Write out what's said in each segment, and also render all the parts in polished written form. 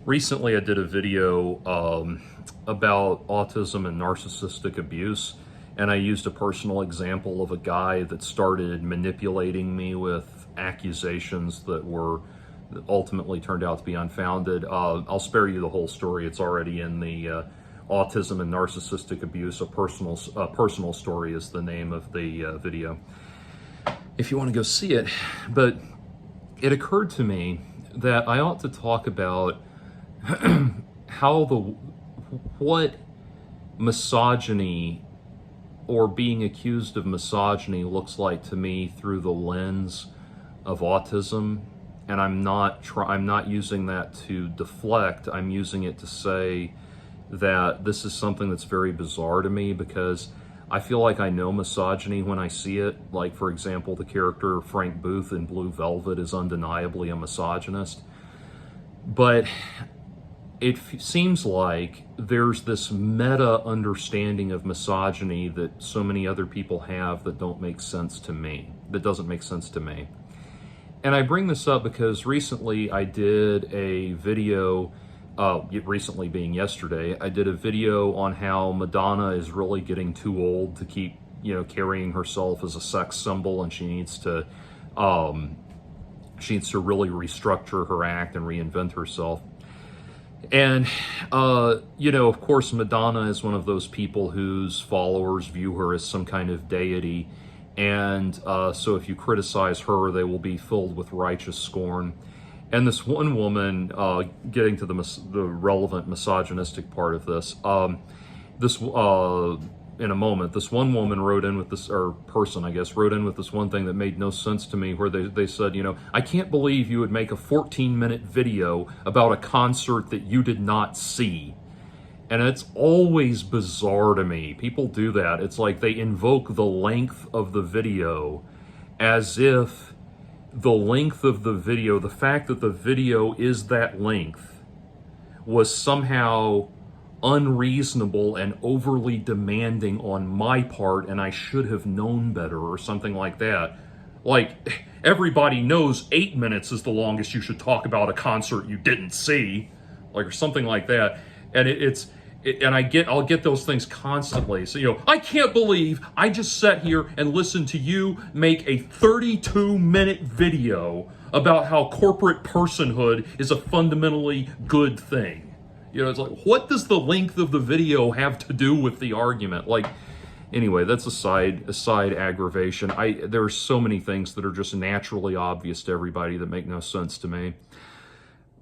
Recently, I did a video about autism and narcissistic abuse, and I used a personal example of a guy that started manipulating me with accusations that ultimately turned out to be unfounded. I'll spare you the whole story. It's already in the Autism and Narcissistic Abuse, a personal story is the name of the video, if you want to go see it. But it occurred to me that I ought to talk about what misogyny or being accused of misogyny looks like to me through the lens of autism. And I'm not using that to deflect. I'm using it to say that this is something that's very bizarre to me, because I feel like I know misogyny when I see it. Like, for example, the character Frank Booth in Blue Velvet is undeniably a misogynist. But it seems like there's this meta understanding of misogyny that so many other people have that doesn't make sense to me. And I bring this up because recently I did a video, recently being yesterday, I did a video on how Madonna is really getting too old to keep, carrying herself as a sex symbol, and she needs to really restructure her act and reinvent herself. And, of course, Madonna is one of those people whose followers view her as some kind of deity. And so if you criticize her, they will be filled with righteous scorn. And this one woman, getting to the relevant misogynistic part of this, in a moment, this one woman wrote in with this, or person, I guess, wrote in with this one thing that made no sense to me, where they said, I can't believe you would make a 14-minute video about a concert that you did not see. And it's always bizarre to me. People do that. It's like they invoke the length of the video as if the length of the video, the fact that the video is that length, was somehow unreasonable and overly demanding on my part, and I should have known better, or something like that. Like, everybody knows 8 minutes is the longest you should talk about a concert you didn't see, like, or something like that. And I'll get those things constantly. So, I can't believe I just sat here and listened to you make a 32-minute video about how corporate personhood is a fundamentally good thing. It's like, what does the length of the video have to do with the argument? Like, anyway, that's a side aggravation. There are so many things that are just naturally obvious to everybody that make no sense to me.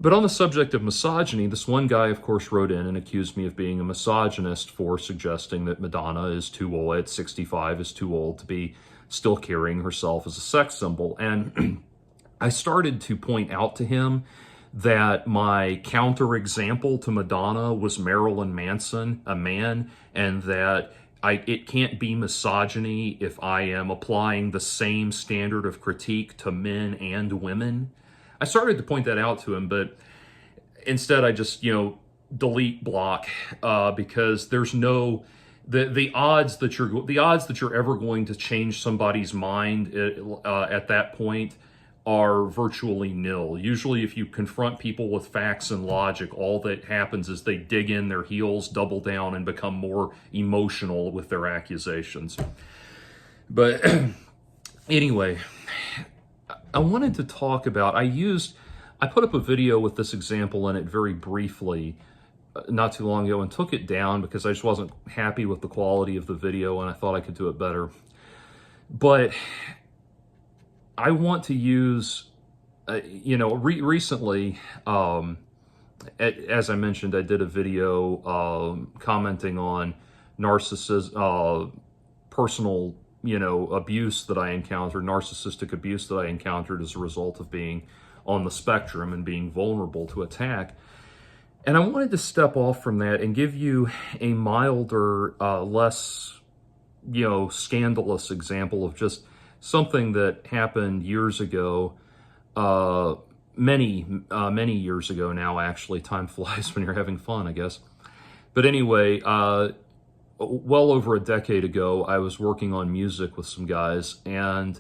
But on the subject of misogyny, this one guy, of course, wrote in and accused me of being a misogynist for suggesting that Madonna is too old, at 65, is too old to be still carrying herself as a sex symbol. And I started to point out to him that my counterexample to Madonna was Marilyn Manson, a man, and that it can't be misogyny if I am applying the same standard of critique to men and women. I started to point that out to him, but instead I just, delete block, because there's no the odds that you're ever going to change somebody's mind at that point are virtually nil. Usually, if you confront people with facts and logic, all that happens is they dig in their heels, double down, and become more emotional with their accusations. But anyway, I wanted to talk about, I put up a video with this example in it very briefly not too long ago, and took it down because I just wasn't happy with the quality of the video and I thought I could do it better. But I want to use, recently, as I mentioned, I did a video commenting on personal, abuse that I encountered, narcissistic abuse that I encountered as a result of being on the spectrum and being vulnerable to attack. And I wanted to step off from that and give you a milder, less, scandalous example of just something that happened years ago, many years ago now, actually. Time flies when you're having fun, I guess. But anyway, well over a decade ago, I was working on music with some guys, and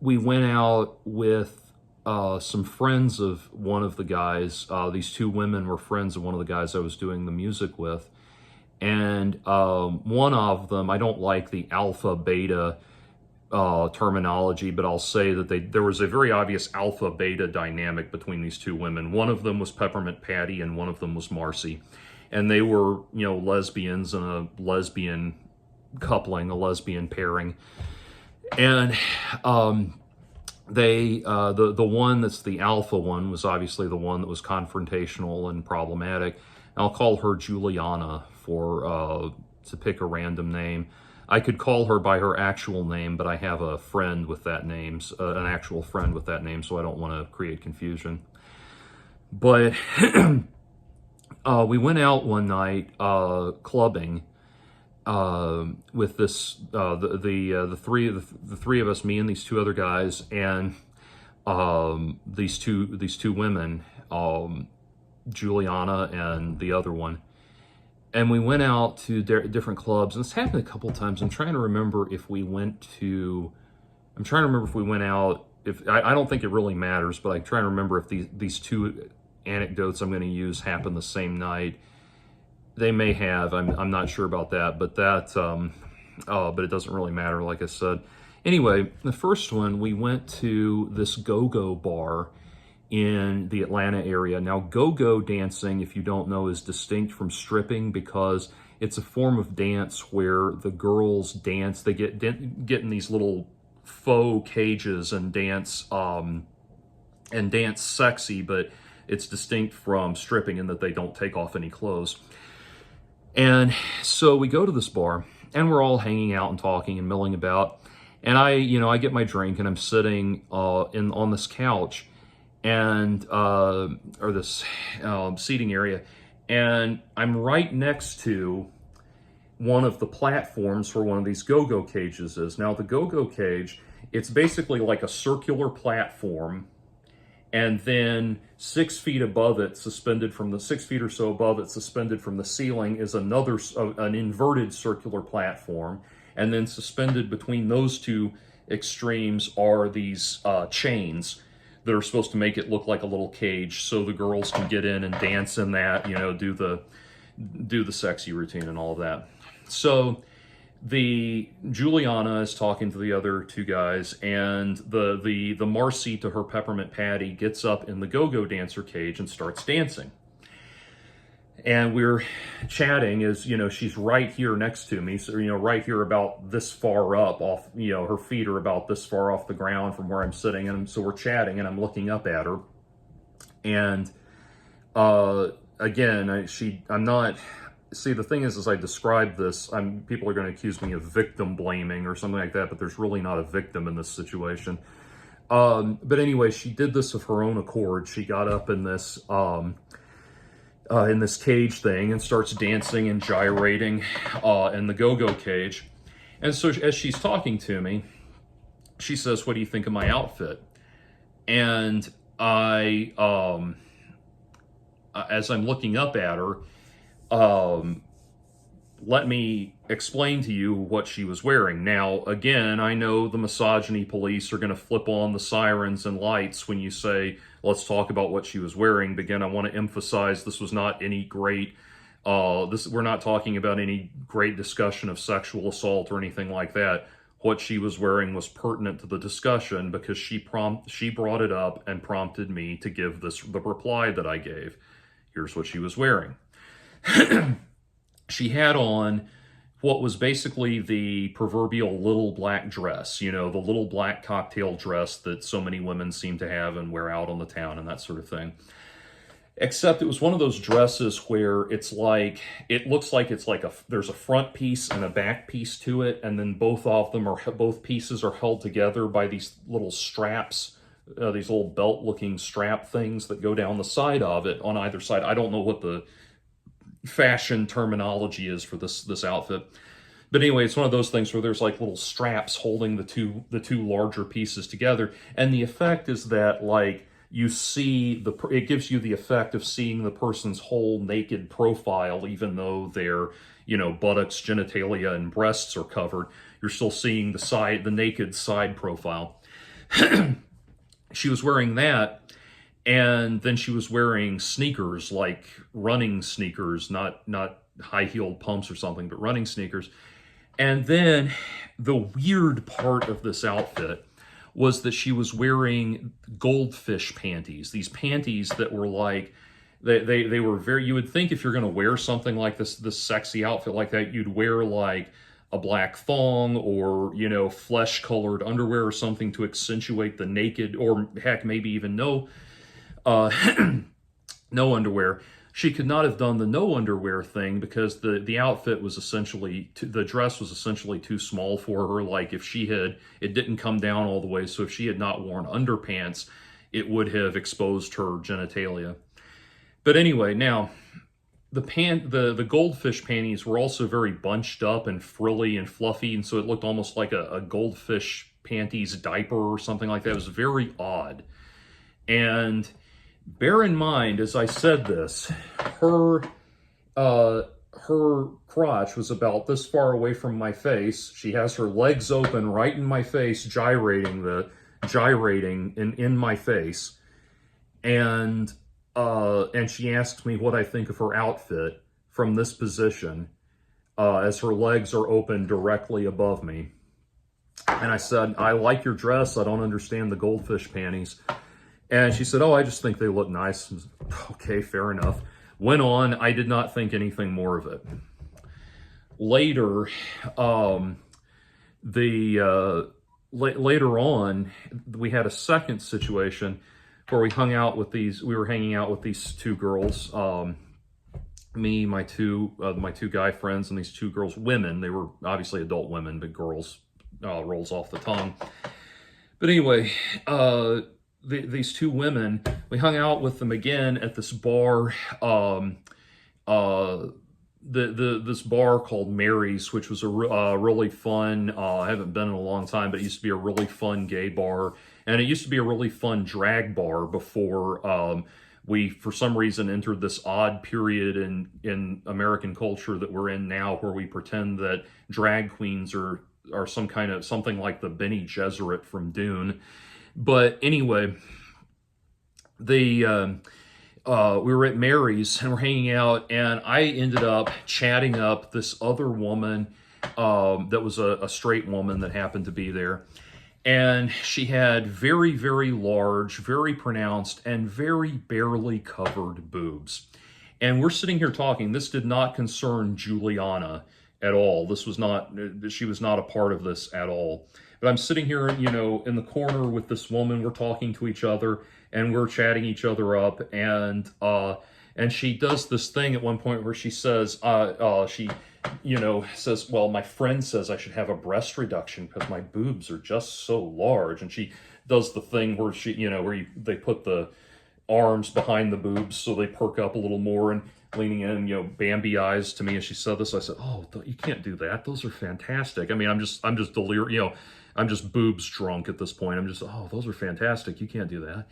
we went out with some friends of one of the guys. These two women were friends of one of the guys I was doing the music with. And one of them, I don't like the alpha beta terminology, but I'll say that there was a very obvious alpha beta dynamic between these two women. One of them was Peppermint Patty and one of them was Marcy. And they were, lesbians and a lesbian coupling, a lesbian pairing. And the one that's the alpha one was obviously the one that was confrontational and problematic. I'll call her Juliana to pick a random name. I could call her by her actual name, but I have a friend with that name, an actual friend with that name, so I don't want to create confusion. But we went out one night clubbing with this the three of us, me and these two other guys, and these two women, Juliana and the other one. And we went out to different clubs, and this happened a couple of times. I'm trying to remember if we went out. I don't think it really matters, but I'm trying to remember if these two anecdotes I'm going to use happened the same night. They may have. I'm not sure about that, but but it doesn't really matter, like I said. Anyway, the first one, we went to this go-go bar in the Atlanta area. Now, go-go dancing, if you don't know, is distinct from stripping because it's a form of dance where the girls dance. They get in these little faux cages and dance sexy, but it's distinct from stripping in that they don't take off any clothes. And so we go to this bar, and we're all hanging out and talking and milling about. And I get my drink, and I'm sitting on this couch, and or this seating area, and I'm right next to one of the platforms where one of these go-go cages is. Now, the go-go cage, it's basically like a circular platform, and then 6 feet above it, suspended from the 6 feet or so above it, suspended from the ceiling, is an inverted circular platform, and then suspended between those two extremes are these chains that are supposed to make it look like a little cage, so the girls can get in and dance in that, do the sexy routine and all of that. So the Juliana is talking to the other two guys, and the Marcy to her Peppermint Patty gets up in the go-go dancer cage and starts dancing. And we're chatting as, she's right here next to me. So, right here about this far up off, her feet are about this far off the ground from where I'm sitting. And so we're chatting and I'm looking up at her. And again, see, the thing is, as I describe this, people are going to accuse me of victim blaming or something like that, but there's really not a victim in this situation. But anyway, she did this of her own accord. She got up in this cage thing and starts dancing and gyrating in the go-go cage. And so as she's talking to me, she says, "What do you think of my outfit?" And as I'm looking up at her, let me explain to you what she was wearing. Now, again, I know the misogyny police are going to flip on the sirens and lights when you say, let's talk about what she was wearing. But again, I want to emphasize this was not any great, we're not talking about any great discussion of sexual assault or anything like that. What she was wearing was pertinent to the discussion because she brought it up and prompted me to give the reply that I gave. Here's what she was wearing. She had on what was basically the proverbial little black dress, the little black cocktail dress that so many women seem to have and wear out on the town and that sort of thing. Except it was one of those dresses where it looks like there's a front piece and a back piece to it, and then both pieces are held together by these little straps, these little belt-looking strap things that go down the side of it on either side. I don't know what the fashion terminology is for this outfit, but anyway, it's one of those things where there's like little straps holding the two larger pieces together, and the effect is that you see it gives you the effect of seeing the person's whole naked profile, even though their buttocks, genitalia, and breasts are covered. You're still seeing the naked side profile. she was wearing that, and then she was wearing sneakers, like running sneakers, not high-heeled pumps or something, but running sneakers. And then the weird part of this outfit was that she was wearing Goldfish panties, these panties that were like, they were very, you would think if you're going to wear something like this sexy outfit like that, you'd wear like a black thong or, you know, flesh-colored underwear or something to accentuate the naked, or heck, maybe even no no underwear. She could not have done the no underwear thing because the outfit was essentially, the dress was essentially too small for her. Like if she had, it didn't come down all the way, so if she had not worn underpants, it would have exposed her genitalia. But anyway, now, the Goldfish panties were also very bunched up and frilly and fluffy, and so it looked almost like a Goldfish panties diaper or something like that. It was very odd. And bear in mind, as I said this, her crotch was about this far away from my face. She has her legs open right in my face, gyrating in my face. And she asks me what I think of her outfit from this position, as her legs are open directly above me. And I said, I like your dress. I don't understand the Goldfish panties. And she said, oh, I just think they look nice. Okay, fair enough. Went on. I did not think anything more of it. Later, later on, we had a second situation where we hung out with we were hanging out with these two girls, me, my two guy friends, and these two girls, women. They were obviously adult women, but girls, rolls off the tongue. But anyway, these two women, we hung out with them again at this bar, this bar called Mary's, which was a really fun, I haven't been in a long time, but it used to be a really fun gay bar. And it used to be a really fun drag bar before we, for some reason, entered this odd period in American culture that we're in now, where we pretend that drag queens are something like the Bene Gesserit from Dune. But anyway, we were at Mary's and we're hanging out, and I ended up chatting up this other woman that was a straight woman that happened to be there. And she had very, very large, very pronounced, and very barely covered boobs. And we're sitting here talking. This did not concern Juliana at all. She was not a part of this at all. But I'm sitting here, you know, in the corner with this woman. We're talking to each other, and we're chatting each other up. And she does this thing at one point where she says, says, well, my friend says I should have a breast reduction because my boobs are just so large. And she does the thing where they put the arms behind the boobs so they perk up a little more, and leaning in, Bambi eyes to me as she said this. I said, oh, you can't do that. Those are fantastic. I mean, I'm just delirious, I'm just boobs drunk at this point. I'm just, oh, those are fantastic. You can't do that.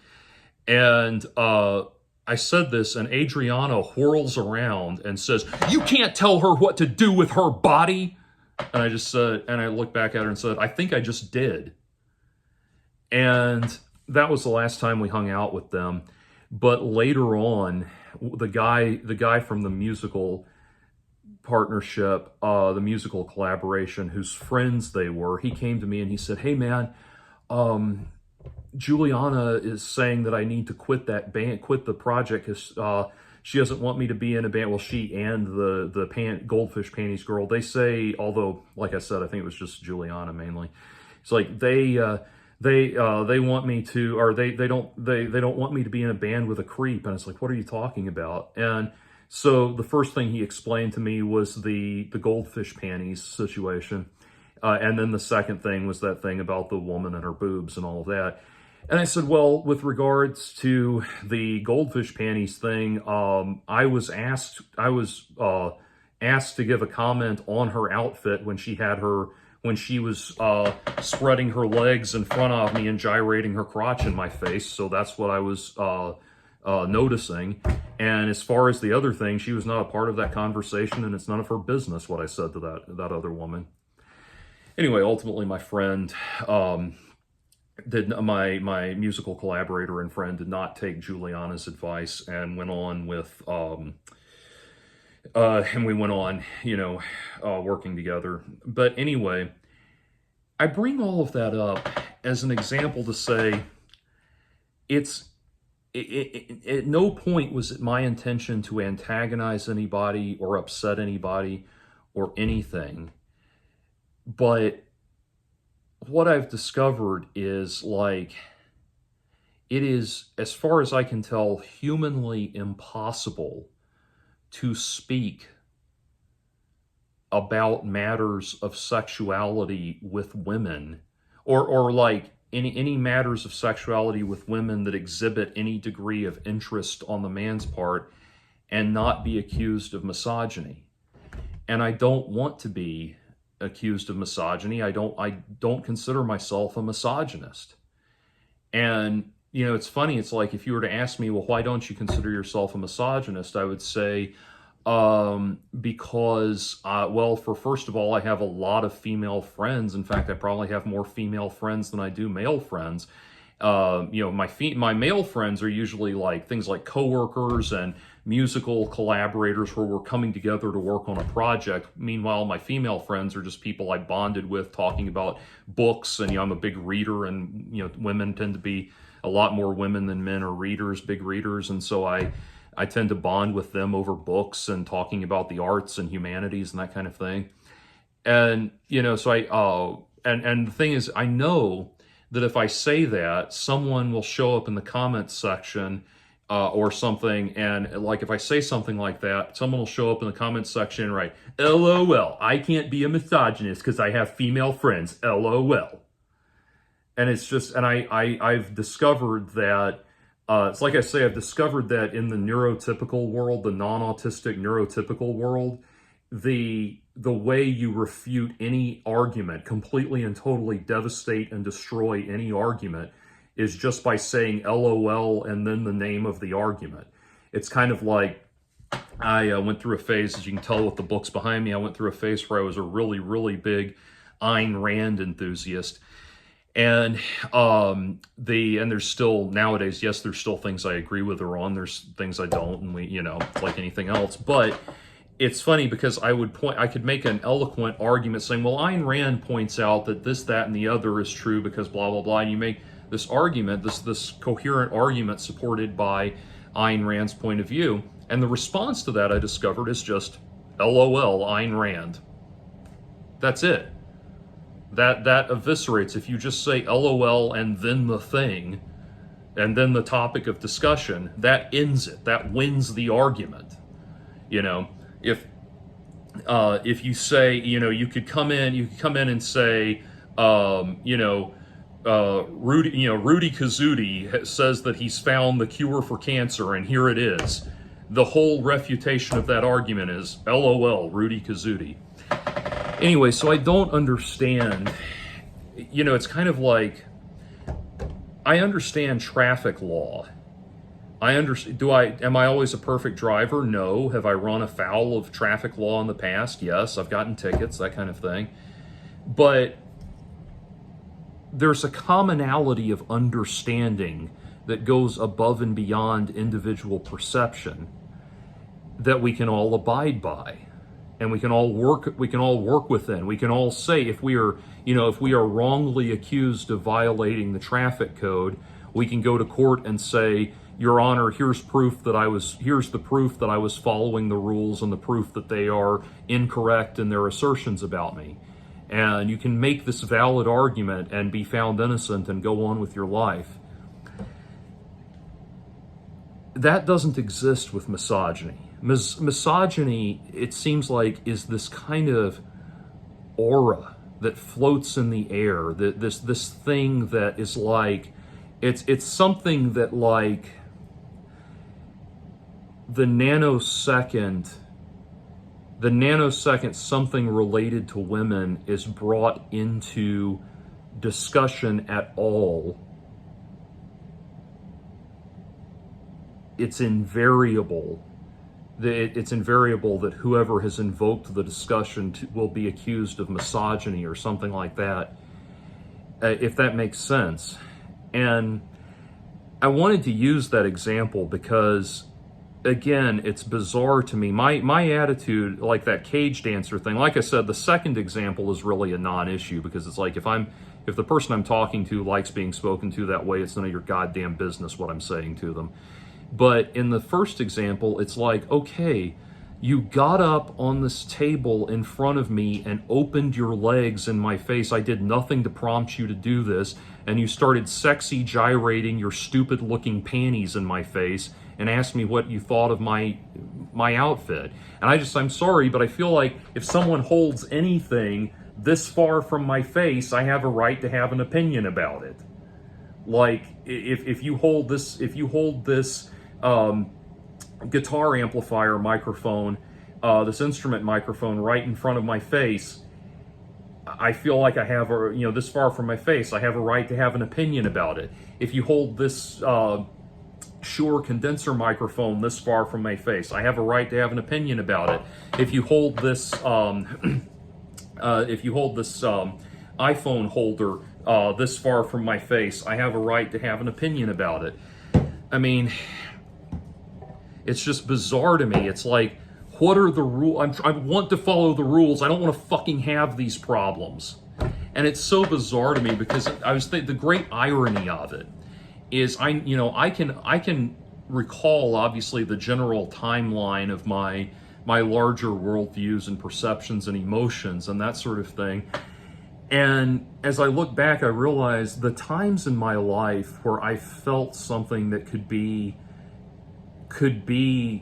And I said this, and Adriana whirls around and says, you can't tell her what to do with her body. And I just said, and I looked back at her and said, I think I just did. And that was the last time we hung out with them. But later on, the guy from the musical partnership, the musical collaboration, whose friends they were, he came to me and he said, hey man, Juliana is saying that I need to quit that band, quit the project, because she doesn't want me to be in a band. Well, she and the Goldfish Panties girl, they say, although, like I said, I think it was just Juliana mainly. It's like they want me to, or they don't want me to be in a band with a creep. And it's like, what are you talking about? And so the first thing he explained to me was the Goldfish Panties situation. And then the second thing was that thing about the woman and her boobs and all of that. And I said, well, with regards to the Goldfish Panties thing, I was asked to give a comment on her outfit when she was spreading her legs in front of me and gyrating her crotch in my face. So that's what I was noticing. And as far as the other thing, she was not a part of that conversation, and it's none of her business what I said to that other woman. Anyway, ultimately, my friend my musical collaborator and friend did not take Juliana's advice and went on with and we went on, working together. But anyway, I bring all of that up as an example to say it's at no point was it my intention to antagonize anybody or upset anybody or anything. But what I've discovered is like, it is, as far as I can tell, humanly impossible to speak about matters of sexuality with women, or like any matters of sexuality with women that exhibit any degree of interest on the man's part, and not be accused of misogyny. And I don't want to be accused of misogyny. I don't consider myself a misogynist. And it's funny. It's like, if you were to ask me, well, why don't you consider yourself a misogynist? I would say, because, well, first of all, I have a lot of female friends. In fact, I probably have more female friends than I do male friends. My male friends are usually like things like coworkers and musical collaborators where we're coming together to work on a project. Meanwhile, my female friends are just people I bonded with talking about books. And, I'm a big reader, and, women tend to be, a lot more women than men are readers, big readers. And so I tend to bond with them over books and talking about the arts and humanities and that kind of thing. And, so and the thing is, I know that if I say that, someone will show up in the comments section or something, and like, if I say something like that, someone will show up in the comments section and write, LOL, I can't be a misogynist because I have female friends, LOL. And it's just, and I've discovered that, it's like I say, I've discovered that in the neurotypical world, the non-autistic neurotypical world, the way you refute any argument, completely and totally devastate and destroy any argument, is just by saying LOL and then the name of the argument. It's kind of like, I went through a phase, as you can tell with the books behind me, I went through a phase where I was a really, really big Ayn Rand enthusiast. And and there's still, nowadays, yes, there's still things I agree with her on, there's things I don't, and we, like anything else. But it's funny because I could make an eloquent argument saying, well, Ayn Rand points out that this, that, and the other is true because blah, blah, blah. And you make this argument, this coherent argument supported by Ayn Rand's point of view. And the response to that, I discovered, is just LOL, Ayn Rand. That's it. That eviscerates. If you just say LOL and then the thing, and then the topic of discussion, that ends it. That wins the argument. If you say, you could come in and say, Rudy Kazudi says that he's found the cure for cancer, and here it is. The whole refutation of that argument is LOL, Rudy Kazudi. Anyway, so I don't understand, it's kind of like, I understand traffic law. Am I always a perfect driver? No. Have I run afoul of traffic law in the past? Yes. I've gotten tickets, that kind of thing. But there's a commonality of understanding that goes above and beyond individual perception that we can all abide by. And we can all work within. We can all say, if we are wrongly accused of violating the traffic code, we can go to court and say, Your Honor, here's the proof that I was following the rules, and the proof that they are incorrect in their assertions about me. And you can make this valid argument and be found innocent and go on with your life. That doesn't exist with misogyny. Misogyny, it seems like, is this kind of aura that floats in the air. This thing that is like, it's something that, like, the nanosecond something related to women is brought into discussion at all, it's invariable that whoever has invoked the discussion will be accused of misogyny or something like that. if that makes sense. And I wanted to use that example because, again, it's bizarre to me. My attitude, like that cage dancer thing, like I said, the second example is really a non-issue, because it's like, if the person I'm talking to likes being spoken to that way, it's none of your goddamn business what I'm saying to them. But in the first example, it's like, okay, you got up on this table in front of me and opened your legs in my face. I did nothing to prompt you to do this. And you started sexy gyrating your stupid looking panties in my face and asked me what you thought of my outfit. And I'm sorry, but I feel like if someone holds anything this far from my face, I have a right to have an opinion about it. Like, if you hold this guitar amplifier microphone, this instrument microphone right in front of my face, I feel like I have this far from my face, I have a right to have an opinion about it. If you hold this Shure condenser microphone this far from my face, I have a right to have an opinion about it. If you hold this iPhone holder this far from my face, I have a right to have an opinion about it. I mean, it's just bizarre to me. It's like, what are the rules? I want to follow the rules. I don't want to fucking have these problems. And it's so bizarre to me because the great irony of it is I can recall, obviously, the general timeline of my larger worldviews and perceptions and emotions and that sort of thing. And as I look back, I realize the times in my life where I felt something that could be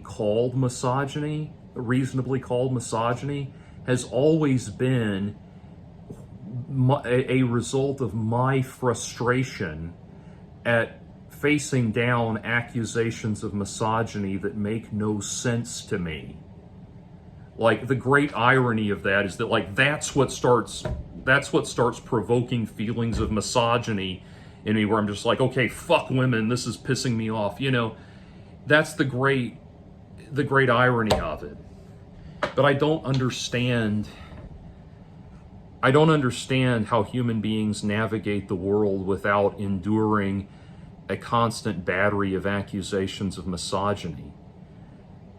called misogyny, reasonably called misogyny, has always been a result of my frustration at facing down accusations of misogyny that make no sense to me. Like, the great irony of that is that, like, that's what starts provoking feelings of misogyny in me, where I'm just like, okay, fuck women, this is pissing me off, That's the great irony of it. But I don't understand how human beings navigate the world without enduring a constant battery of accusations of misogyny.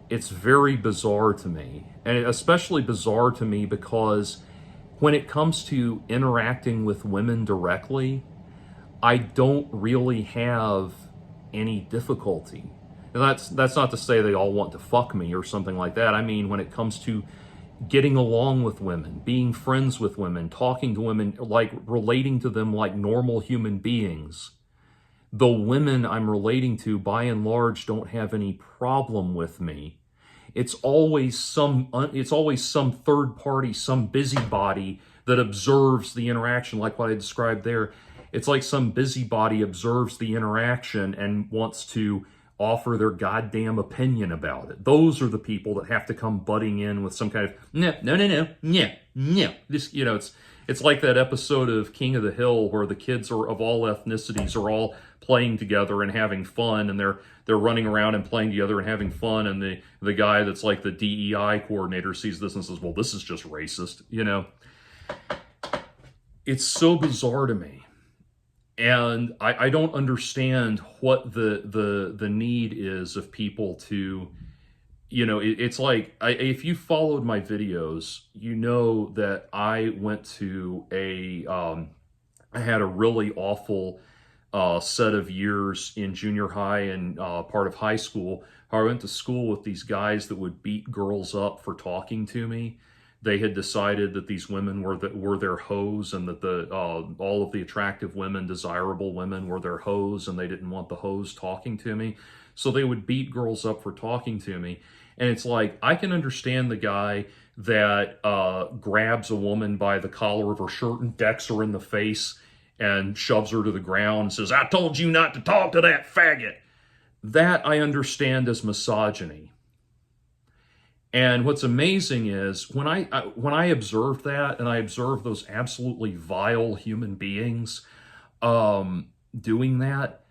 It's very bizarre to me, and especially bizarre to me because when it comes to interacting with women directly, I don't really have any difficulty. And that's not to say they all want to fuck me or something like that. I mean, when it comes to getting along with women, being friends with women, talking to women, like relating to them like normal human beings, the women I'm relating to, by and large, don't have any problem with me. It's always some third party, some busybody that observes the interaction, like what I described there. It's like some busybody observes the interaction and wants to offer their goddamn opinion about it. Those are the people that have to come butting in with some kind of no. This, it's like that episode of King of the Hill where the kids are of all ethnicities are all playing together and having fun, and they're running around and playing together and having fun, and the guy that's like the DEI coordinator sees this and says, well, this is just racist, It's so bizarre to me. And I don't understand what the need is of people to, it's like, if you followed my videos, you know that I went to I had a really awful set of years in junior high and part of high school. I went to school with these guys that would beat girls up for talking to me. They had decided that these women were their hoes, and that all of the attractive women, desirable women, were their hoes, and they didn't want the hoes talking to me. So they would beat girls up for talking to me. And it's like, I can understand the guy that grabs a woman by the collar of her shirt and decks her in the face and shoves her to the ground and says, I told you not to talk to that faggot. That I understand as misogyny. And what's amazing is when I observe that, and I observe those absolutely vile human beings doing that,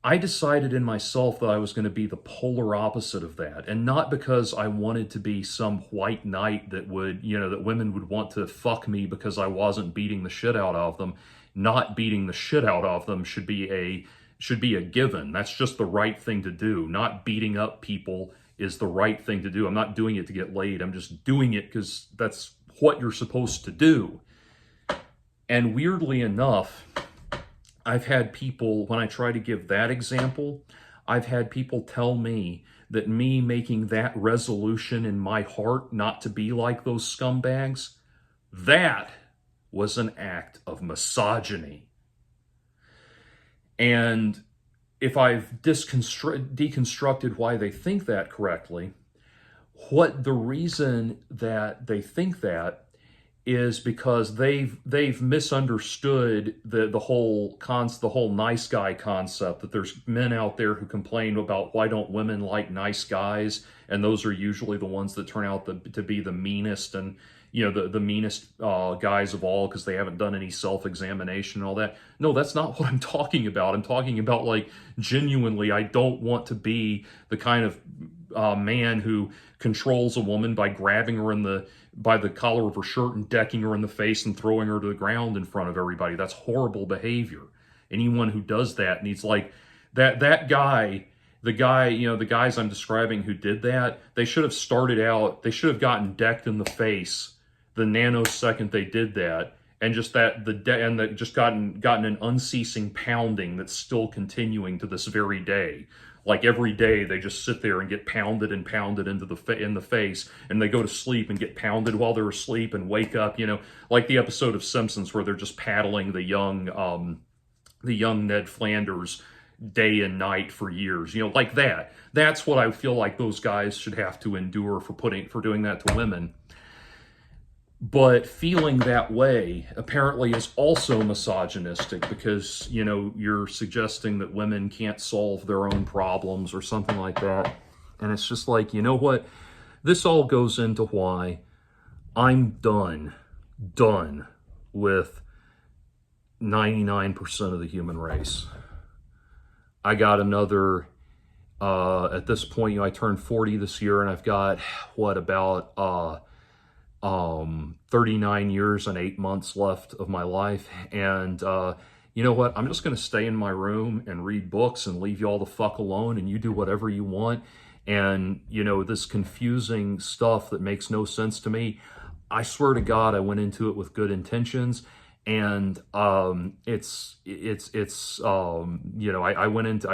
I decided in myself that I was going to be the polar opposite of that. And not because I wanted to be some white knight that would, that women would want to fuck me because I wasn't beating the shit out of them. Not beating the shit out of them should be a given. That's just the right thing to do. Not beating up people is the right thing to do. I'm not doing it to get laid. I'm just doing it because that's what you're supposed to do. And weirdly enough, I've had people, when I try to give that example, I've had people tell me that me making that resolution in my heart not to be like those scumbags, that was an act of misogyny. And if I've deconstructed why they think that correctly, what the reason that they think that is because they've misunderstood the whole nice guy concept, that there's men out there who complain about why don't women like nice guys, and those are usually the ones that turn out to be the meanest and the meanest guys of all because they haven't done any self-examination and all that. No, that's not what I'm talking about. I'm talking about, like, genuinely, I don't want to be the kind of man who controls a woman by grabbing her by the collar of her shirt and decking her in the face and throwing her to the ground in front of everybody. That's horrible behavior. Anyone who does that needs, like, that guy, the guys I'm describing who did that, they should have gotten decked in the face the nanosecond they did that, and just gotten an unceasing pounding that's still continuing to this very day. Like, every day they just sit there and get pounded and pounded in the face, and they go to sleep and get pounded while they're asleep and wake up, like the episode of Simpsons where they're just paddling the young Ned Flanders day and night for years, like that. That's what I feel like those guys should have to endure for doing that to women. But feeling that way apparently is also misogynistic because, you're suggesting that women can't solve their own problems or something like that. And it's just like, you know what? This all goes into why I'm done with 99% of the human race. I got another, at this point, I turned 40 this year, and I've got, about 39 years and 8 months left of my life. And you know what? I'm just going to stay in my room and read books and leave you all the fuck alone, and you do whatever you want. And, this confusing stuff that makes no sense to me, I swear to God, I went into it with good intentions. And I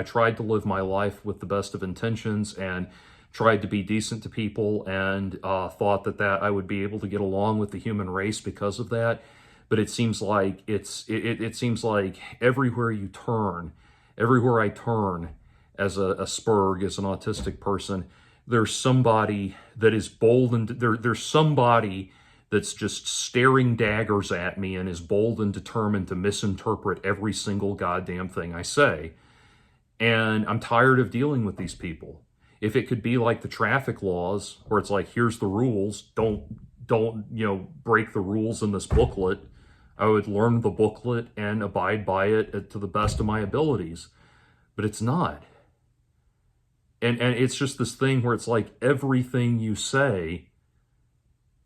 tried to live my life with the best of intentions and tried to be decent to people, and thought that I would be able to get along with the human race because of that. But it seems like it seems like everywhere I turn as a Spurg, as an autistic person, there's somebody that is bold, and there's somebody that's just staring daggers at me and is bold and determined to misinterpret every single goddamn thing I say. And I'm tired of dealing with these people. If it could be like the traffic laws, where it's like, here's the rules, don't break the rules in this booklet, I would learn the booklet and abide by it to the best of my abilities. But it's not. And it's just this thing where it's like everything you say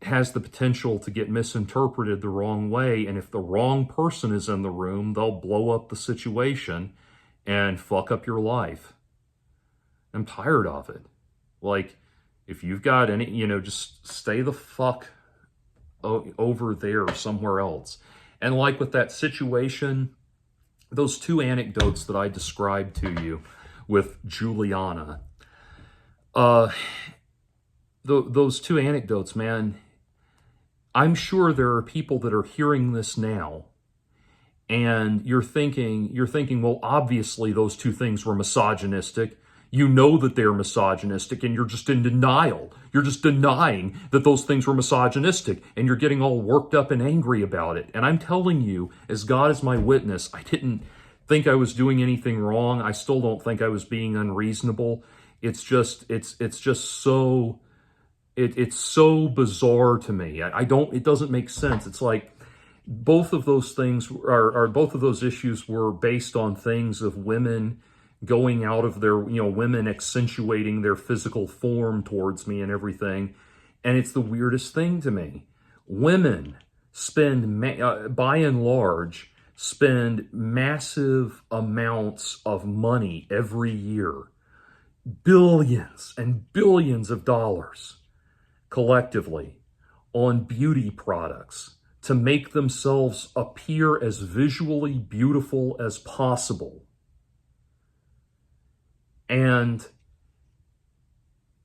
has the potential to get misinterpreted the wrong way. And if the wrong person is in the room, they'll blow up the situation and fuck up your life. I'm tired of it. Like, if you've got any, just stay the fuck over there somewhere else. And like with that situation, those two anecdotes that I described to you with Juliana, those two anecdotes, man, I'm sure there are people that are hearing this now, and you're thinking, well, obviously those two things were misogynistic. You know that they're misogynistic, and you're just in denial. You're just denying that those things were misogynistic, and you're getting all worked up and angry about it. And I'm telling you, as God is my witness, I didn't think I was doing anything wrong. I still don't think I was being unreasonable. It's just so bizarre to me. It doesn't make sense. It's like both of those things both of those issues were based on things of women going out of their, women accentuating their physical form towards me and everything. And it's the weirdest thing to me. Women spend, by and large, spend massive amounts of money every year, billions and billions of dollars collectively, on beauty products to make themselves appear as visually beautiful as possible. And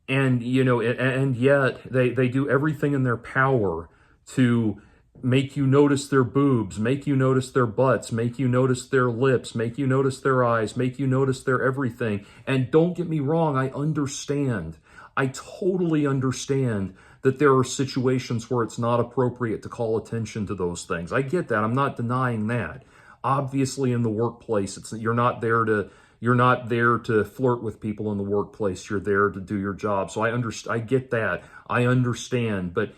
yet they do everything in their power to make you notice their boobs, make you notice their butts, make you notice their lips, make you notice their eyes, make you notice their everything. And don't get me wrong, I understand. I totally understand that there are situations where it's not appropriate to call attention to those things. I get that. I'm not denying that. Obviously, in the workplace, you're not there to flirt with people in the workplace. You're there to do your job. So I get that. I understand. But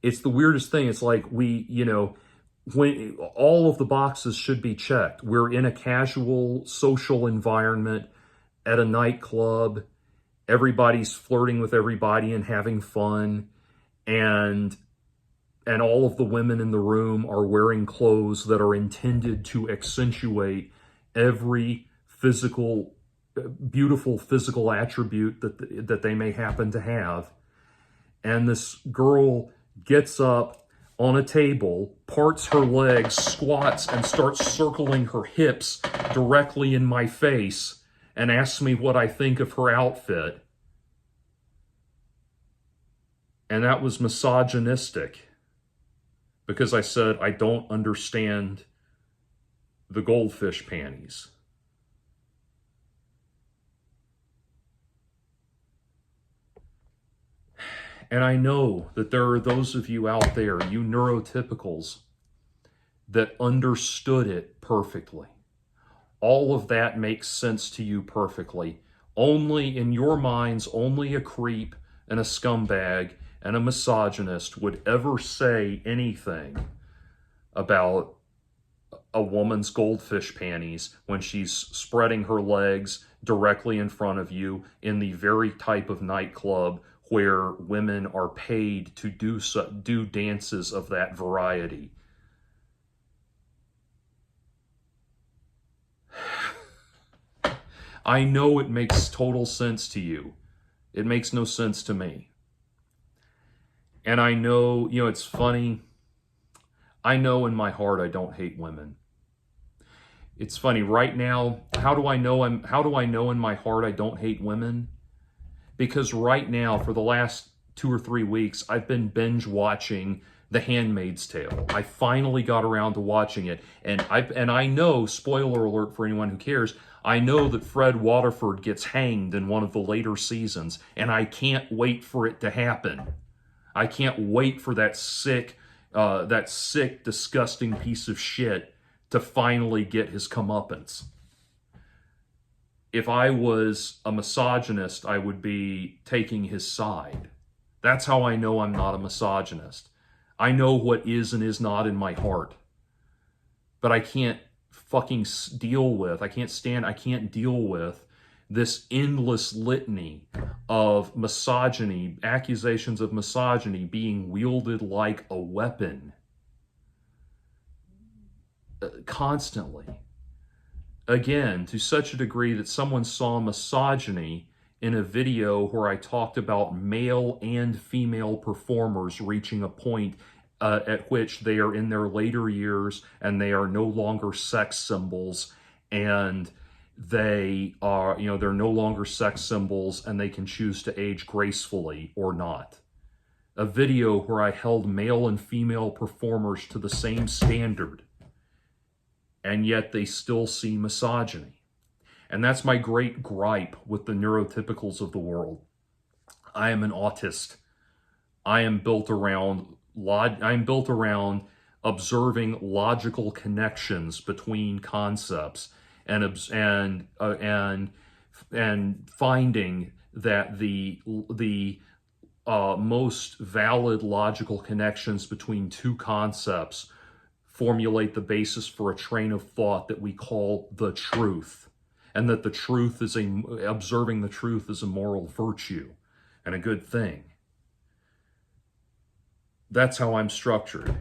it's the weirdest thing. It's like when all of the boxes should be checked. We're in a casual social environment at a nightclub. Everybody's flirting with everybody and having fun. And all of the women in the room are wearing clothes that are intended to accentuate every beautiful physical attribute that they may happen to have. And this girl gets up on a table, parts her legs, squats, and starts circling her hips directly in my face and asks me what I think of her outfit. And that was misogynistic, because I said, I don't understand the Goldfish panties. And I know that there are those of you out there, you neurotypicals, that understood it perfectly. All of that makes sense to you perfectly. Only in your minds, only a creep and a scumbag and a misogynist would ever say anything about a woman's goldfish panties when she's spreading her legs directly in front of you in the very type of nightclub where women are paid to do dances of that variety. I know it makes total sense to you. It makes no sense to me. And I know, it's funny. I know in my heart I don't hate women. It's funny right now. How do I know in my heart I don't hate women? Because right now, for the last 2 or 3 weeks, I've been binge watching The Handmaid's Tale. I finally got around to watching it, and I know, spoiler alert for anyone who cares, I know that Fred Waterford gets hanged in one of the later seasons, and I can't wait for it to happen. I can't wait for that sick, disgusting piece of shit to finally get his comeuppance. If I was a misogynist, I would be taking his side. That's how I know I'm not a misogynist. I know what is and is not in my heart. But I can't fucking I can't deal with this endless litany of misogyny, accusations of misogyny being wielded like a weapon constantly. Again, to such a degree that someone saw misogyny in a video where I talked about male and female performers reaching a point at which they are in their later years and they are no longer sex symbols, and they're no longer sex symbols and they can choose to age gracefully or not. A video where I held male and female performers to the same standard, and yet they still see misogyny. And that's my great gripe with the neurotypicals of the world. I am an autist. I am built around observing logical connections between concepts and finding that the most valid logical connections between two concepts formulate the basis for a train of thought that we call the truth. and that observing the truth is a moral virtue and a good thing. That's how I'm structured.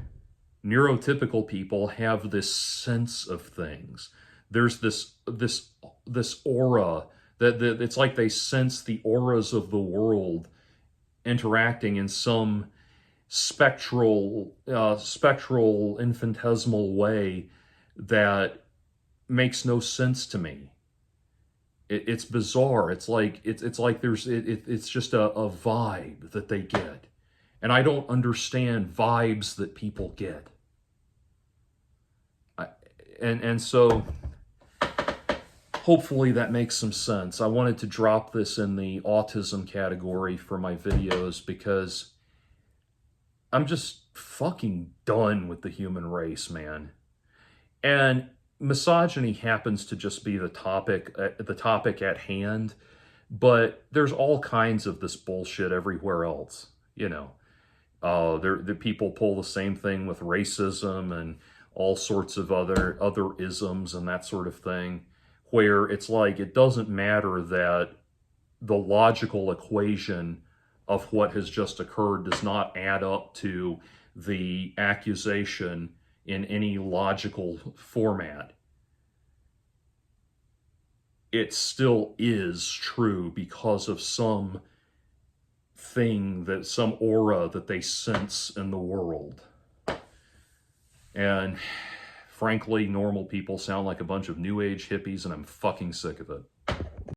Neurotypical people have this sense of things. There's this aura that it's like they sense the auras of the world interacting in some spectral infinitesimal way that makes no sense to me. It's bizarre. It's like it's just a vibe that they get. And I don't understand vibes that people get. And so hopefully that makes some sense. I wanted to drop this in the autism category for my videos because I'm just fucking done with the human race, man. And misogyny happens to just be the topic at hand, but there's all kinds of this bullshit everywhere else, you know. The people pull the same thing with racism and all sorts of other isms and that sort of thing, where it's like it doesn't matter that the logical equation of what has just occurred does not add up to the accusation in any logical format. It still is true because of some aura that they sense in the world. And frankly, normal people sound like a bunch of new age hippies, and I'm fucking sick of it.